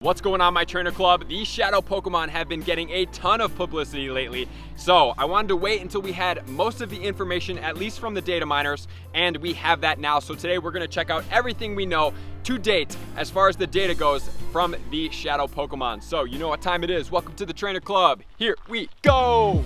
What's going on, my trainer club? These shadow Pokemon have been getting a ton of publicity lately, so I wanted to wait until we had most of the information, at least from the data miners, and we have that now. So today we're going to check out everything we know to date as far as the data goes from the shadow Pokemon. So you know what time it is. Welcome to the trainer club. Here we go.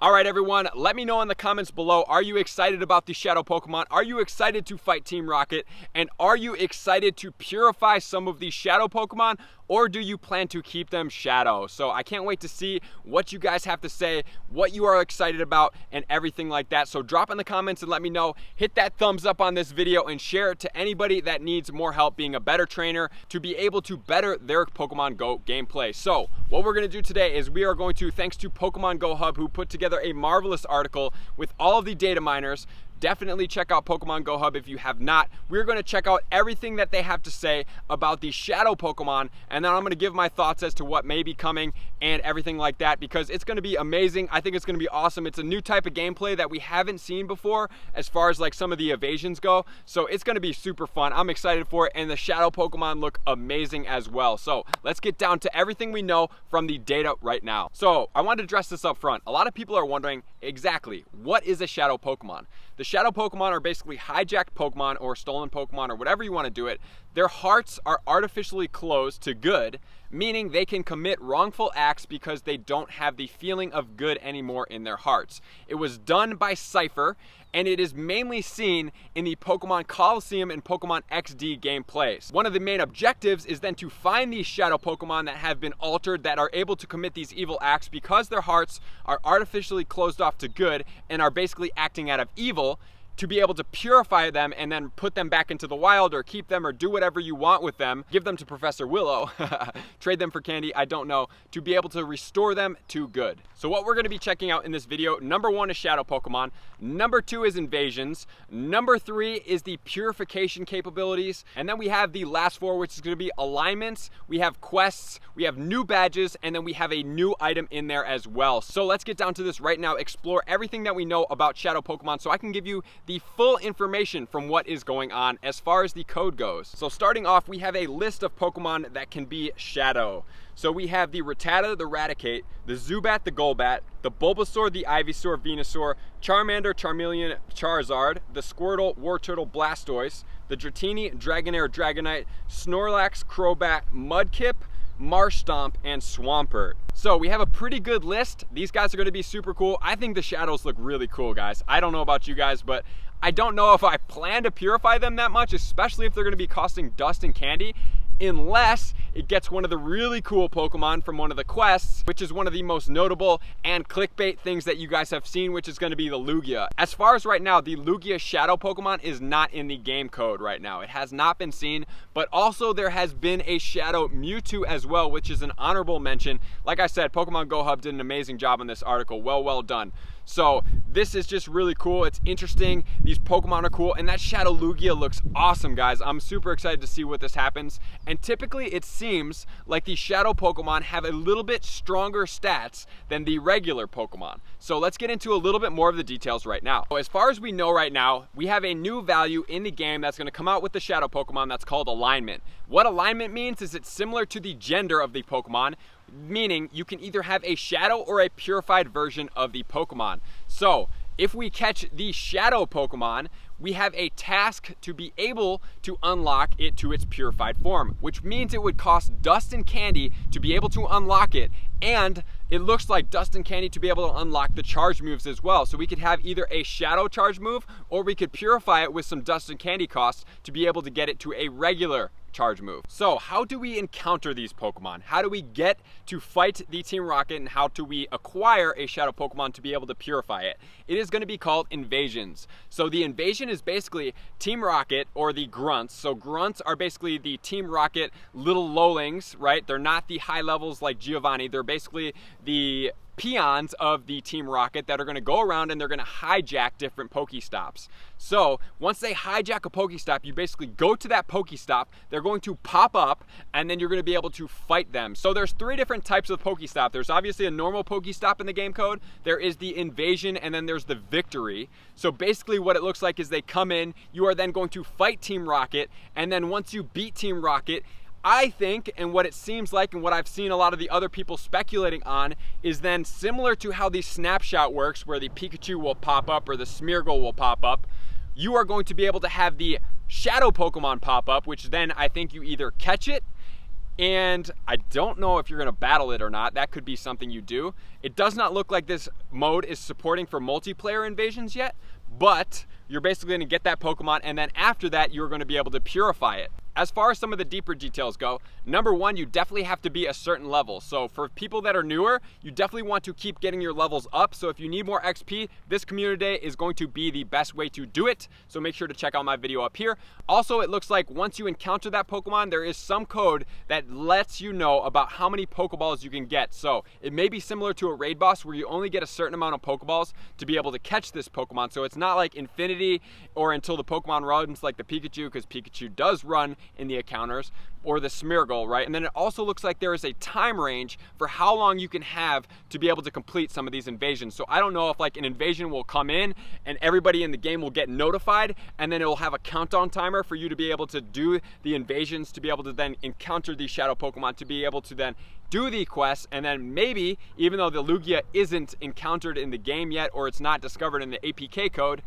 All right, everyone, let me know in the comments below, are you excited about the shadow Pokemon? Are you excited to fight Team Rocket? And are you excited to purify some of these shadow Pokemon? Or do you plan to keep them shadow? So I can't wait to see what you guys have to say, what you are excited about, and everything like that. So drop in the comments and let me know. Hit that thumbs up on this video and share it to anybody that needs more help being a better trainer to be able to better their Pokemon Go gameplay. So what we're gonna do today is we are going to, thanks to Pokemon Go Hub, who put together a marvelous article with all of the data miners. Definitely check out Pokemon Go Hub if you have not. We're going to check out everything that they have to say about the shadow Pokemon, and then I'm going to give my thoughts as to what may be coming and everything like that, because it's going to be amazing. I think it's going to be awesome. It's a new type of gameplay that we haven't seen before as far as like some of the evasions go, so it's going to be super fun. I'm excited for it, and the shadow Pokemon look amazing as well. So let's get down to everything we know from the data right now. So I wanted to address this up front. A lot of people are wondering exactly what is a shadow Pokemon. The shadow Pokemon are basically hijacked Pokemon or stolen Pokemon or whatever you want to do it. Their hearts are artificially closed to good, meaning they can commit wrongful acts because they don't have the feeling of good anymore in their hearts. It was done by Cypher, and it is mainly seen in the Pokemon Coliseum and Pokemon XD gameplays. One of the main objectives is then to find these shadow Pokemon that have been altered, that are able to commit these evil acts because their hearts are artificially closed off to good and are basically acting out of evil, to be able to purify them and then put them back into the wild, or keep them, or do whatever you want with them. Give them to Professor Willow, trade them for candy, I don't know, to be able to restore them to good. So what we're going to be checking out in this video, number 1 is shadow Pokemon, number 2 is invasions, number 3 is the purification capabilities, and then we have the last 4, which is going to be alignments, we have quests, we have new badges, and then we have a new item in there as well. So let's get down to this right now, explore everything that we know about shadow Pokemon so I can give you the full information from what is going on as far as the code goes. So starting off, we have a list of Pokemon that can be shadow. So we have the Rattata, the Raticate, the Zubat, the Golbat, the Bulbasaur, the Ivysaur, Venusaur, Charmander, Charmeleon, Charizard, the Squirtle, Wartortle, Blastoise, the Dratini, Dragonair, Dragonite, Snorlax, Crobat, Mudkip, Marshtomp, and Swampert. So we have a pretty good list. These guys are going to be super cool. I think the shadows look really cool, guys. I don't know about you guys, but I don't know if I plan to purify them that much, especially if they're going to be costing dust and candy, unless it gets one of the really cool Pokemon from one of the quests, which is one of the most notable and clickbait things that you guys have seen, which is going to be the Lugia. As far as right now, the Lugia shadow Pokemon is not in the game code right now. It has not been seen, but also there has been a shadow Mewtwo as well, which is an honorable mention. Like I said, Pokemon Go Hub did an amazing job on this article. Well done. So this is just really cool. It's interesting. These Pokemon are cool, and that shadow Lugia looks awesome, guys. I'm super excited to see what this happens. And typically it seems like the shadow Pokemon have a little bit stronger stats than the regular Pokemon. So let's get into a little bit more of the details right now. So as far as we know right now, we have a new value in the game that's going to come out with the shadow Pokemon that's called alignment. What alignment means is it's similar to the gender of the Pokemon, meaning you can either have a shadow or a purified version of the Pokemon. So if we catch the shadow Pokemon, we have a task to be able to unlock it to its purified form, which means it would cost dust and candy to be able to unlock it, and it looks like dust and candy to be able to unlock the charge moves as well. So we could have either a shadow charge move, or we could purify it with some dust and candy costs to be able to get it to a regular charge move. So how do we encounter these Pokemon? How do we get to fight the Team Rocket, and how do we acquire a shadow Pokemon to be able to purify it? It is going to be called invasions. So the invasion is basically Team Rocket, or the Grunts. So Grunts are basically the Team Rocket little lowlings, right? They're not the high levels like Giovanni. They're basically the peons of the Team Rocket that are going to go around and they're going to hijack different Pokestops. So once they hijack a Pokestop, you basically go to that Pokestop, they're going to pop up, and then you're going to be able to fight them. So there's 3 different types of Pokestop. There's obviously a normal Pokestop in the game code, there is the Invasion, and then there's the Victory. So basically what it looks like is they come in, you are then going to fight Team Rocket, and then once you beat Team Rocket, I think, and what it seems like and what I've seen a lot of the other people speculating on, is then similar to how the snapshot works, where the Pikachu will pop up or the Smeargle will pop up, you are going to be able to have the Shadow Pokemon pop up, which then I think you either catch it, and I don't know if you're going to battle it or not. That could be something you do. It does not look like this mode is supporting for multiplayer invasions yet, but you're basically going to get that Pokemon, and then after that you're going to be able to purify it. As far as some of the deeper details go, number 1, you definitely have to be a certain level. So for people that are newer, you definitely want to keep getting your levels up. So if you need more XP, this community day is going to be the best way to do it. So make sure to check out my video up here. Also, it looks like once you encounter that Pokemon, there is some code that lets you know about how many Pokeballs you can get. So it may be similar to a raid boss where you only get a certain amount of Pokeballs to be able to catch this Pokemon. So it's not like infinity or until the Pokemon runs like the Pikachu, because Pikachu does run in the encounters, or the Smeargle, right? And then it also looks like there is a time range for how long you can have to be able to complete some of these invasions. So I don't know if like an invasion will come in and everybody in the game will get notified, and then it will have a countdown timer for you to be able to do the invasions, to be able to then encounter these shadow Pokemon, to be able to then do the quests, and then maybe, even though the Lugia isn't encountered in the game yet, or it's not discovered in the APK code,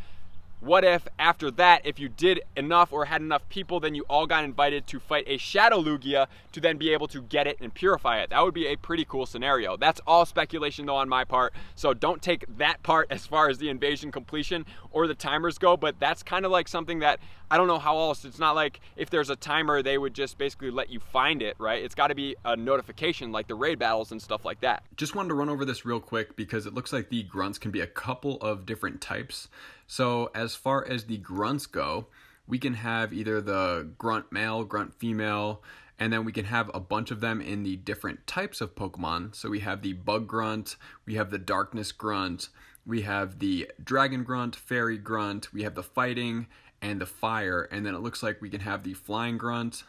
what if after that, if you did enough or had enough people, then you all got invited to fight a Shadow Lugia to then be able to get it and purify it? That would be a pretty cool scenario. That's all speculation though on my part, so don't take that part as far as the invasion completion or the timers go, but that's kind of like something that I don't know how else. It's not like if there's a timer, they would just basically let you find it, right? It's got to be a notification like the raid battles and stuff like that. Just wanted to run over this real quick because it looks like the grunts can be a couple of different types. So as far as the grunts go, we can have either the grunt male, grunt female, and then we can have a bunch of them in the different types of Pokemon. So we have the bug grunt, we have the darkness grunt, we have the dragon grunt, fairy grunt, we have the fighting and the fire, and then it looks like we can have the flying grunt,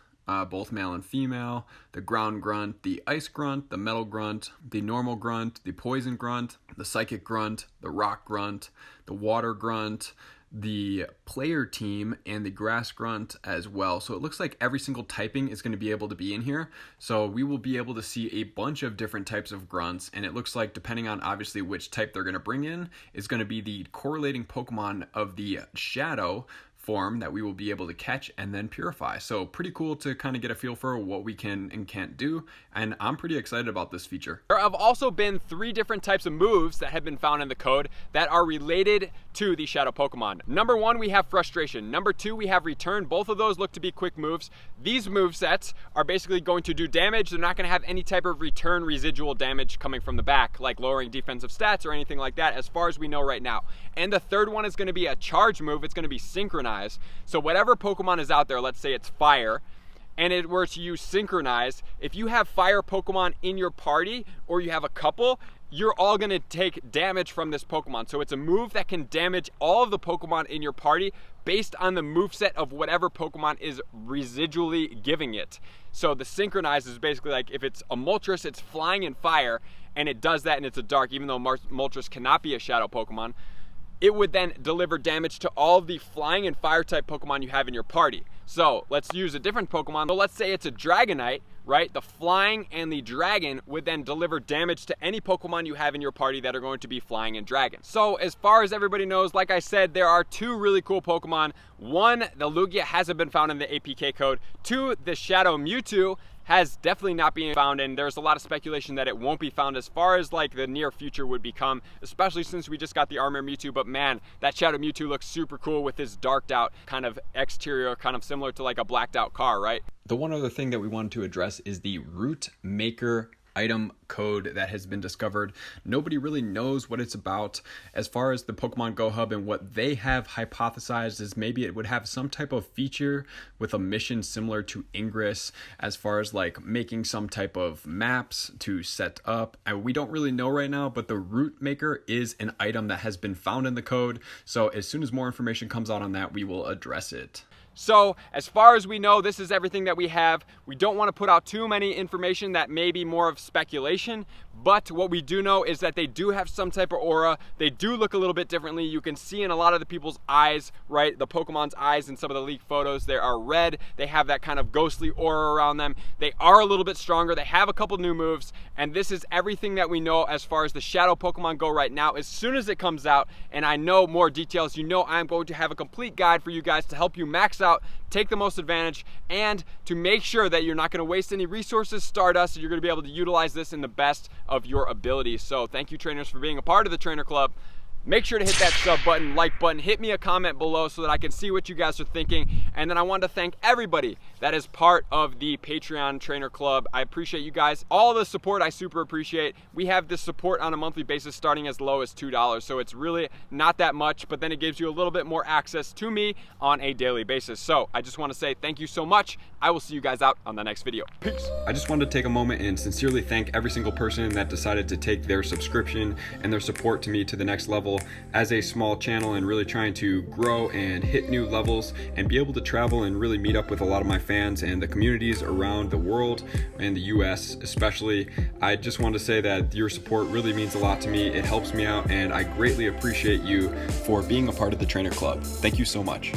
both male and female, the ground grunt, the ice grunt, the metal grunt, the normal grunt, the poison grunt, the psychic grunt, the rock grunt, the water grunt, the player team, and the grass grunt as well. So it looks like every single typing is going to be able to be in here. So we will be able to see a bunch of different types of grunts, and it looks like depending on obviously which type they're going to bring in is going to be the correlating Pokemon of the shadow form that we will be able to catch and then purify. So pretty cool to kind of get a feel for what we can and can't do, and I'm pretty excited about this feature. There have also been 3 different types of moves that have been found in the code that are related to the shadow Pokemon. Number 1, we have Frustration. Number 2, we have Return. Both of those look to be quick moves. These move sets are basically going to do damage. They're not going to have any type of return residual damage coming from the back, like lowering defensive stats or anything like that, as far as we know right now. And the third one is going to be a charge move. It's going to be Synchronize. So whatever Pokemon is out there, let's say it's fire, and it were to use Synchronize, if you have fire Pokemon in your party, or you have a couple, you're all gonna take damage from this Pokemon. So it's a move that can damage all of the Pokemon in your party based on the moveset of whatever Pokemon is residually giving it. So the Synchronize is basically like if it's a Moltres, it's flying in fire, and it does that and it's a dark, even though Moltres cannot be a shadow Pokemon, it would then deliver damage to all of the flying and fire type Pokemon you have in your party. So let's use a different Pokemon. So let's say it's a Dragonite, right? The flying and the dragon would then deliver damage to any Pokemon you have in your party that are going to be flying and dragon. So as far as everybody knows, like I said, there are 2 really cool Pokemon. 1, the Lugia hasn't been found in the APK code. 2, the Shadow Mewtwo has definitely not been found, and there's a lot of speculation that it won't be found as far as like the near future would become, especially since we just got the armor Mewtwo. But man, that Shadow Mewtwo looks super cool with his darked out kind of exterior, kind of similar to like a blacked out car, right? The one other thing that we wanted to address is the Root Maker item code that has been discovered. Nobody really knows what it's about. As far as the Pokemon Go Hub and what they have hypothesized is maybe it would have some type of feature with a mission similar to Ingress, as far as like making some type of maps to set up. And we don't really know right now, but the route maker is an item that has been found in the code. So as soon as more information comes out on that, we will address it. So as far as we know, this is everything that we have. We don't want to put out too many information that may be more of speculation, but what we do know is that they do have some type of aura. They do look a little bit differently. You can see in a lot of the people's eyes, right? The Pokemon's eyes in some of the leaked photos, they are red. They have that kind of ghostly aura around them. They are a little bit stronger. They have a couple new moves, and this is everything that we know as far as the Shadow Pokemon Go right now. As soon as it comes out and I know more details, you know I'm going to have a complete guide for you guys to help you max out, take the most advantage, and to make sure that you're not going to waste any resources, Stardust. You're going to be able to utilize this in the best of your abilities. So thank you, trainers, for being a part of the Trainer Club. Make sure to hit that sub button, like button, hit me a comment below so that I can see what you guys are thinking. And then I want to thank everybody that is part of the Patreon Trainer Club. I appreciate you guys. All the support I super appreciate. We have this support on a monthly basis starting as low as $2. So it's really not that much, but then it gives you a little bit more access to me on a daily basis. So I just want to say thank you so much. I will see you guys out on the next video. Peace. I just wanted to take a moment and sincerely thank every single person that decided to take their subscription and their support to me to the next level as a small channel, and really trying to grow and hit new levels and be able to travel and really meet up with a lot of my fans and the communities around the world and the US especially. I just want to say that your support really means a lot to me. It helps me out, and I greatly appreciate you for being a part of the Trainer Club. Thank you so much.